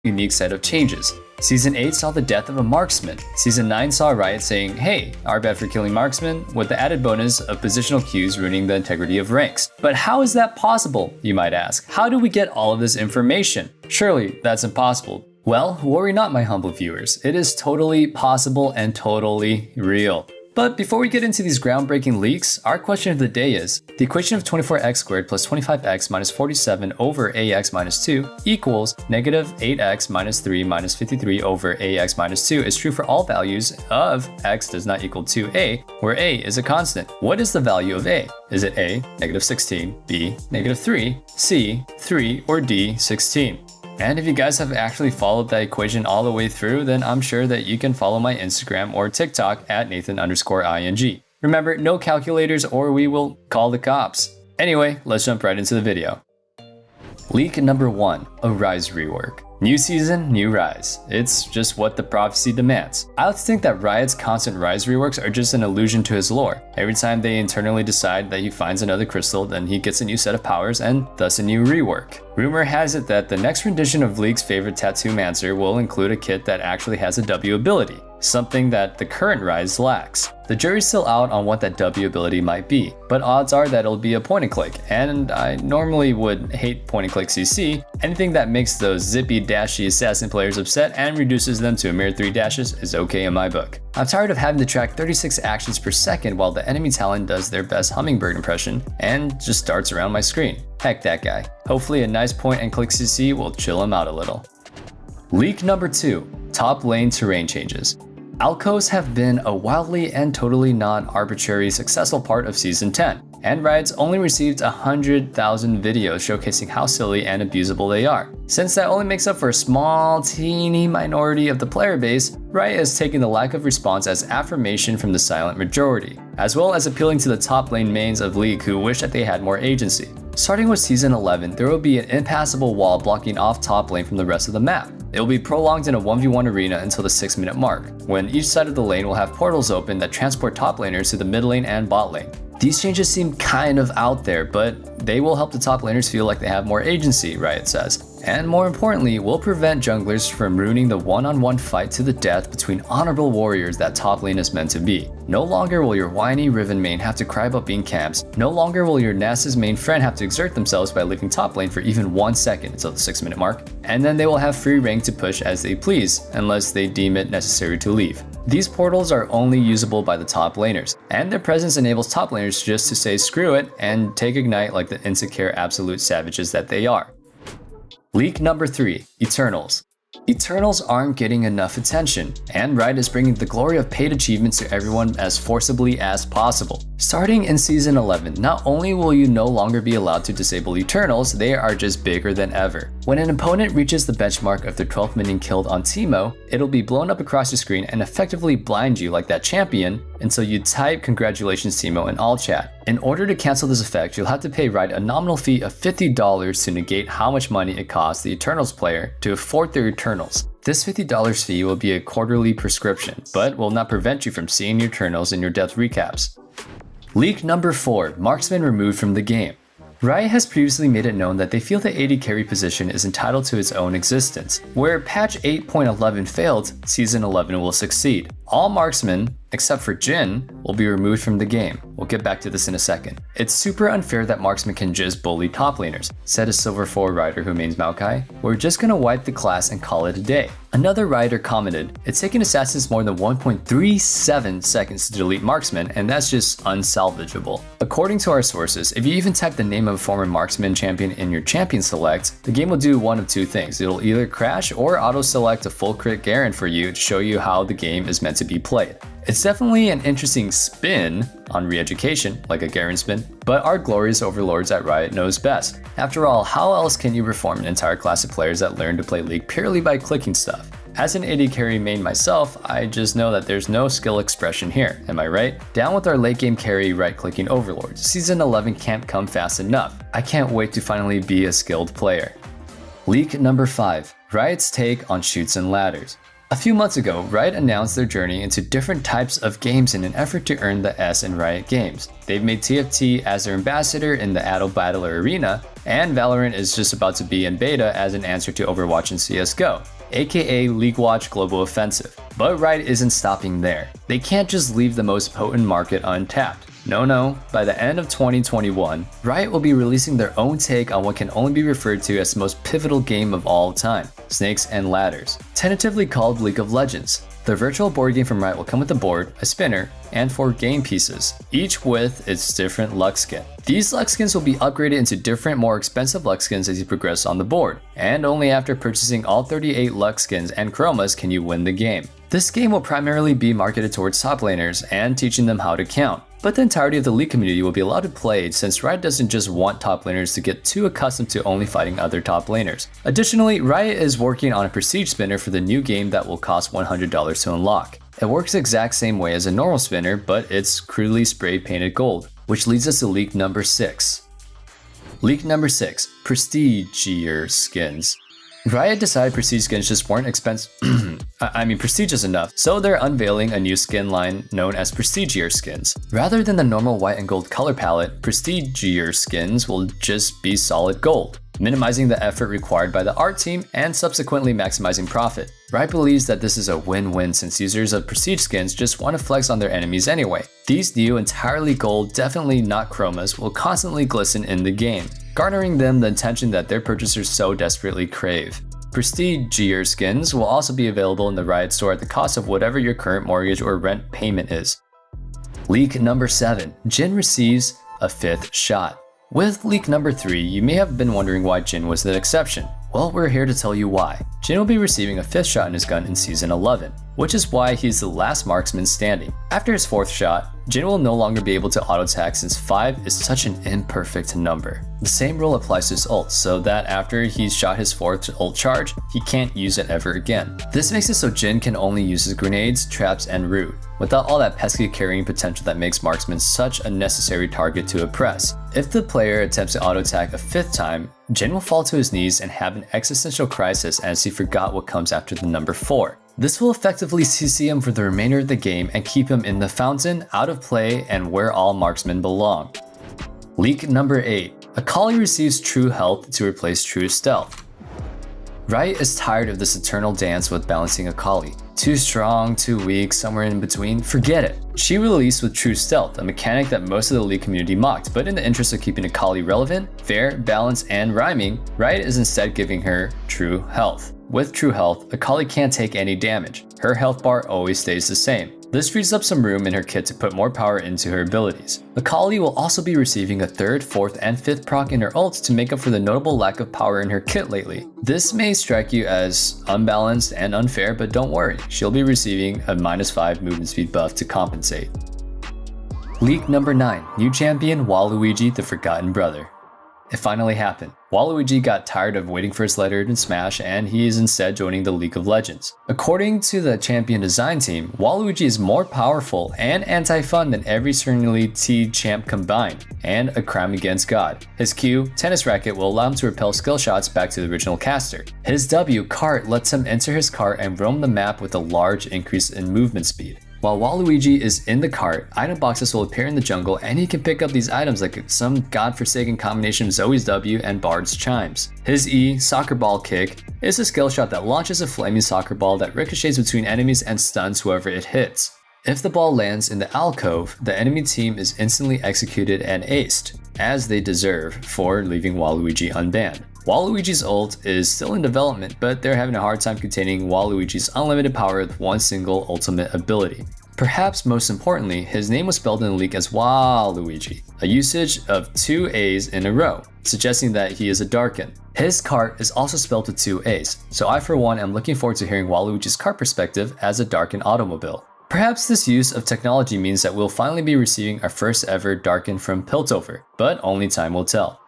unique set of changes. Season 8 saw the death of a marksman. Season 9 saw Riot saying, hey, our bad for killing marksmen, with the added bonus of positional cues ruining the integrity of ranks. But how is that possible, you might ask? How do we get all of this information? Surely that's impossible. Well, worry not, my humble viewers. It is totally possible and totally real. But before we get into these groundbreaking leaks, our question of the day is, the equation of 24x squared plus 25x minus 47 over ax minus 2 equals negative 8x minus 3 minus 53 over ax minus 2 is true for all values of x does not equal 2a, where a is a constant. What is the value of a? Is it a, negative 16, b, negative 3, c, 3, or d, 16? And if you guys have actually followed that equation all the way through, then I'm sure that you can follow my Instagram or TikTok at Nathan_ing. Remember, no calculators or we will call the cops. Anyway, let's jump right into the video. Leak number 1, a Ryze rework. New season, new Ryze. It's just what the prophecy demands. I like to think that Riot's constant Ryze reworks are just an allusion to his lore. Every time they internally decide that he finds another crystal, then he gets a new set of powers and thus a new rework. Rumor has it that the next rendition of League's favorite Tattoo Mancer will include a kit that actually has a W ability, something that the current Ryze lacks. The jury's still out on what that W ability might be, but odds are that it'll be a point and click, and I normally would hate point and click CC. Anything that makes those zippy dashy assassin players upset and reduces them to a mere 3 dashes is okay in my book. I'm tired of having to track 36 actions per second while the enemy talent does their best hummingbird impression and just darts around my screen. Heck that guy. Hopefully a nice point and click CC will chill him out a little. Leak number 2, top lane terrain changes. Alcos have been a wildly and totally non-arbitrary successful part of Season 10, and Riot's only received 100,000 videos showcasing how silly and abusable they are. Since that only makes up for a small, teeny minority of the player base, Riot is taking the lack of response as affirmation from the silent majority, as well as appealing to the top lane mains of League who wish that they had more agency. Starting with Season 11, there will be an impassable wall blocking off top lane from the rest of the map. It will be prolonged in a 1v1 arena until the 6-minute mark, when each side of the lane will have portals open that transport top laners to the mid lane and bot lane. These changes seem kind of out there, but they will help the top laners feel like they have more agency, Riot says. And more importantly, will prevent junglers from ruining the one-on-one fight to the death between honorable warriors that top lane is meant to be. No longer will your whiny Riven main have to cry about being camps. No longer will your Nasus main friend have to exert themselves by leaving top lane for even 1 second until the 6-minute mark. And then they will have free reign to push as they please, unless they deem it necessary to leave. These portals are only usable by the top laners, and their presence enables top laners just to say screw it and take Ignite like the insecure absolute savages that they are. Leak number 3, Eternals. Eternals aren't getting enough attention, and Riot is bringing the glory of paid achievements to everyone as forcibly as possible. Starting in Season 11, not only will you no longer be allowed to disable Eternals, they are just bigger than ever. When an opponent reaches the benchmark of their 12th minion killed on Teemo, it'll be blown up across your screen and effectively blind you like that champion until you type "Congratulations Teemo" in all chat. In order to cancel this effect, you'll have to pay Riot a nominal fee of $50 to negate how much money it costs the Eternals player to afford their Eternals. This $50 fee will be a quarterly prescription, but will not prevent you from seeing your Eternals in your depth recaps. Leak number 4, Marksman removed from the game. Riot has previously made it known that they feel the AD carry position is entitled to its own existence. Where patch 8.11 failed, Season 11 will succeed. All marksmen, except for Jhin, will be removed from the game. We'll get back to this in a second. It's super unfair that marksmen can just bully top laners, said a Silver 4 rider who mains Maokai. We're just gonna wipe the class and call it a day. Another rider commented, it's taken assassins more than 1.37 seconds to delete marksmen, and that's just unsalvageable. According to our sources, if you even type the name of a former marksman champion in your champion select, the game will do one of two things. It'll either crash or auto-select a full crit Garen for you to show you how the game is meant to be played. It's definitely an interesting spin on re-education, like a Garen spin, but our glorious overlords at Riot knows best. After all, how else can you reform an entire class of players that learn to play League purely by clicking stuff? As an AD carry main myself, I just know that there's no skill expression here, am I right? Down with our late game carry right-clicking overlords. Season 11 can't come fast enough. I can't wait to finally be a skilled player. Leak number 5, Riot's take on Chutes and Ladders. A few months ago, Riot announced their journey into different types of games in an effort to earn the S in Riot Games. They've made TFT as their ambassador in the Addo Battler arena, and Valorant is just about to be in beta as an answer to Overwatch and CSGO, aka League Watch Global Offensive. But Riot isn't stopping there. They can't just leave the most potent market untapped. No, by the end of 2021, Riot will be releasing their own take on what can only be referred to as the most pivotal game of all time, Snakes and Ladders, tentatively called League of Legends. The virtual board game from Riot will come with a board, a spinner, and 4 game pieces, each with its different luck skin. These luck skins will be upgraded into different, more expensive luck skins as you progress on the board, and only after purchasing all 38 luck skins and chromas can you win the game. This game will primarily be marketed towards top laners and teaching them how to count, but the entirety of the League community will be allowed to play since Riot doesn't just want top laners to get too accustomed to only fighting other top laners. Additionally, Riot is working on a prestige spinner for the new game that will cost $100 to unlock. It works the exact same way as a normal spinner, but it's crudely spray painted gold, which leads us to leak number 6. Leak number 6, Prestigier skins. Riot decided prestige skins just weren't prestigious enough, so they're unveiling a new skin line known as Prestigier skins. Rather than the normal white and gold color palette, Prestigier skins will just be solid gold, minimizing the effort required by the art team and subsequently maximizing profit. Riot believes that this is a win-win since users of prestige skins just want to flex on their enemies anyway. These new entirely gold, definitely not chromas, will constantly glisten in the game, garnering them the attention that their purchasers so desperately crave. Prestigier skins will also be available in the Riot store at the cost of whatever your current mortgage or rent payment is. Leak number 7, Jhin receives a 5th shot. With leak number 3, you may have been wondering why Jhin was the exception. Well, we're here to tell you why. Jhin will be receiving a 5th shot in his gun in Season 11, which is why he's the last marksman standing. After his 4th shot, Jhin will no longer be able to auto-attack since 5 is such an imperfect number. The same rule applies to his ult, so that after he's shot his 4th ult charge, he can't use it ever again. This makes it so Jhin can only use his grenades, traps, and root, without all that pesky carrying potential that makes marksman such a necessary target to oppress. If the player attempts to auto-attack a 5th time, Jhin will fall to his knees and have an existential crisis as he forgot what comes after the number 4. This will effectively CC him for the remainder of the game and keep him in the fountain, out of play, and where all marksmen belong. Leak number 8. Akali receives true health to replace true stealth. Riot is tired of this eternal dance with balancing Akali. Too strong, too weak, somewhere in between, forget it. She released with True Stealth, a mechanic that most of the League community mocked, but in the interest of keeping Akali relevant, fair, balanced, and rhyming, Riot is instead giving her True Health. With True Health, Akali can't take any damage. Her health bar always stays the same. This frees up some room in her kit to put more power into her abilities. Akali will also be receiving a 3rd, 4th, and 5th proc in her ults to make up for the notable lack of power in her kit lately. This may strike you as unbalanced and unfair, but don't worry, she'll be receiving a -5 movement speed buff to compensate. Leak number 9, new champion Waluigi the Forgotten Brother. It finally happened. Waluigi got tired of waiting for his letter in Smash, and he is instead joining the League of Legends. According to the champion design team, Waluigi is more powerful and anti-fun than every Serenity T champ combined, and a crime against God. His Q, Tennis Racket, will allow him to repel skill shots back to the original caster. His W, Cart, lets him enter his cart and roam the map with a large increase in movement speed. While Waluigi is in the cart, item boxes will appear in the jungle and he can pick up these items like some godforsaken combination of Zoe's W and Bard's Chimes. His E, Soccer Ball Kick, is a skill shot that launches a flaming soccer ball that ricochets between enemies and stuns whoever it hits. If the ball lands in the alcove, the enemy team is instantly executed and aced, as they deserve for leaving Waluigi unbanned. Waluigi's ult is still in development, but they're having a hard time containing Waluigi's unlimited power with one single ultimate ability. Perhaps most importantly, his name was spelled in the leak as Waluigi, a usage of 2 A's in a row, suggesting that he is a Darkin. His cart is also spelled with 2 A's, so I for one am looking forward to hearing Waluigi's cart perspective as a Darkin automobile. Perhaps this use of technology means that we'll finally be receiving our first ever Darkin from Piltover, but only time will tell.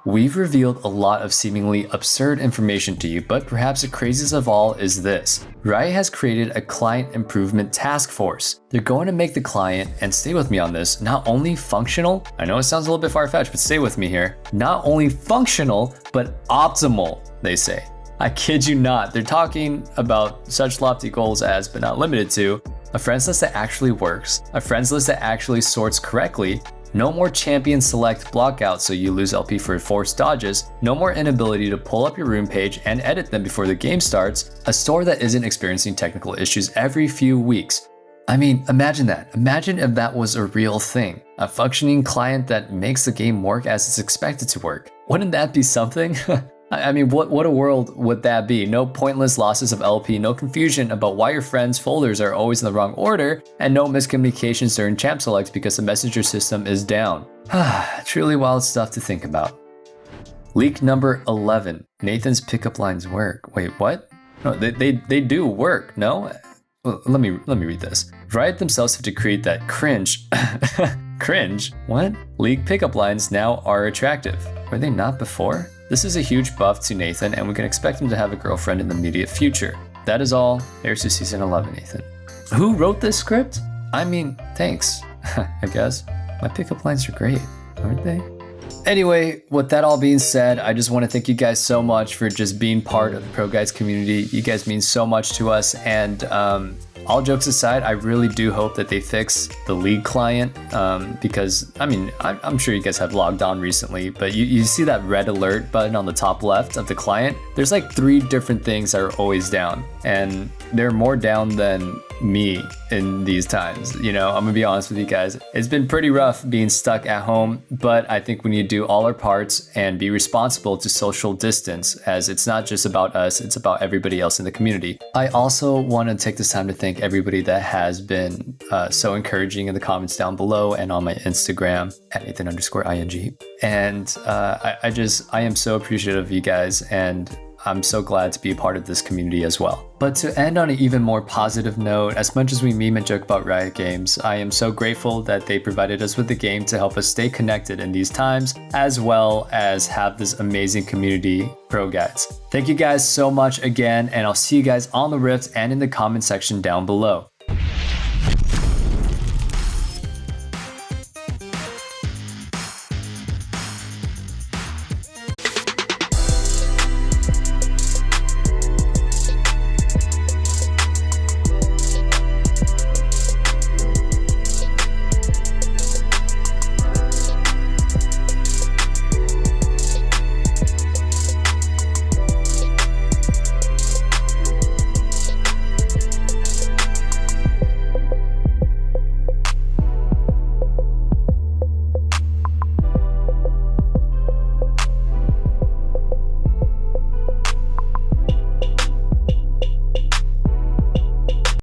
We've revealed a lot of seemingly absurd information to you, but perhaps the craziest of all is this. Riot has created a client improvement task force. They're going to make the client, and stay with me on this, not only functional, I know it sounds a little bit far-fetched, but stay with me here, not only functional, but optimal, they say. I kid you not, they're talking about such lofty goals as, but not limited to, a friends list that actually works, a friends list that actually sorts correctly, No more champion select blockouts so you lose LP for forced dodges. No more inability to pull up your rune page and edit them before the game starts. A store that isn't experiencing technical issues every few weeks. I mean, imagine that. Imagine if that was a real thing. A functioning client that makes the game work as it's expected to work. Wouldn't that be something? I mean, what a world would that be? No pointless losses of LP, no confusion about why your friends' folders are always in the wrong order, and no miscommunications during champ selects because the messenger system is down. Truly wild stuff to think about. Leak number 11. Nathan's pickup lines work. Wait, what? No, they do work, no? Well, let me read this. Riot themselves have decreed that cringe, what? League pickup lines now are attractive. Were they not before? This is a huge buff to Nathan, and we can expect him to have a girlfriend in the immediate future. That is all. There's to season 11, Nathan. Who wrote this script? I mean, thanks, I guess. My pickup lines are great, aren't they? Anyway, with that all being said, I just want to thank you guys so much for just being part of the proguides community. You guys mean so much to us, and all jokes aside, I really do hope that they fix the league client because, I mean, I'm sure you guys have logged on recently, but you see that red alert button on the top left of the client? There's like 3 different things that are always down, and they're more down than me in these times. You know, I'm gonna be honest with you guys. It's been pretty rough being stuck at home, but I think we need to do all our parts and be responsible to social distance, as it's not just about us, it's about everybody else in the community. I also want to take this time to thank everybody that has been so encouraging in the comments down below and on my Instagram at Nathan_ing. And I am so appreciative of you guys, and I'm so glad to be a part of this community as well. But to end on an even more positive note, as much as we meme and joke about Riot Games, I am so grateful that they provided us with the game to help us stay connected in these times, as well as have this amazing community, proguides. Thank you guys so much again, and I'll see you guys on the Rift and in the comment section down below.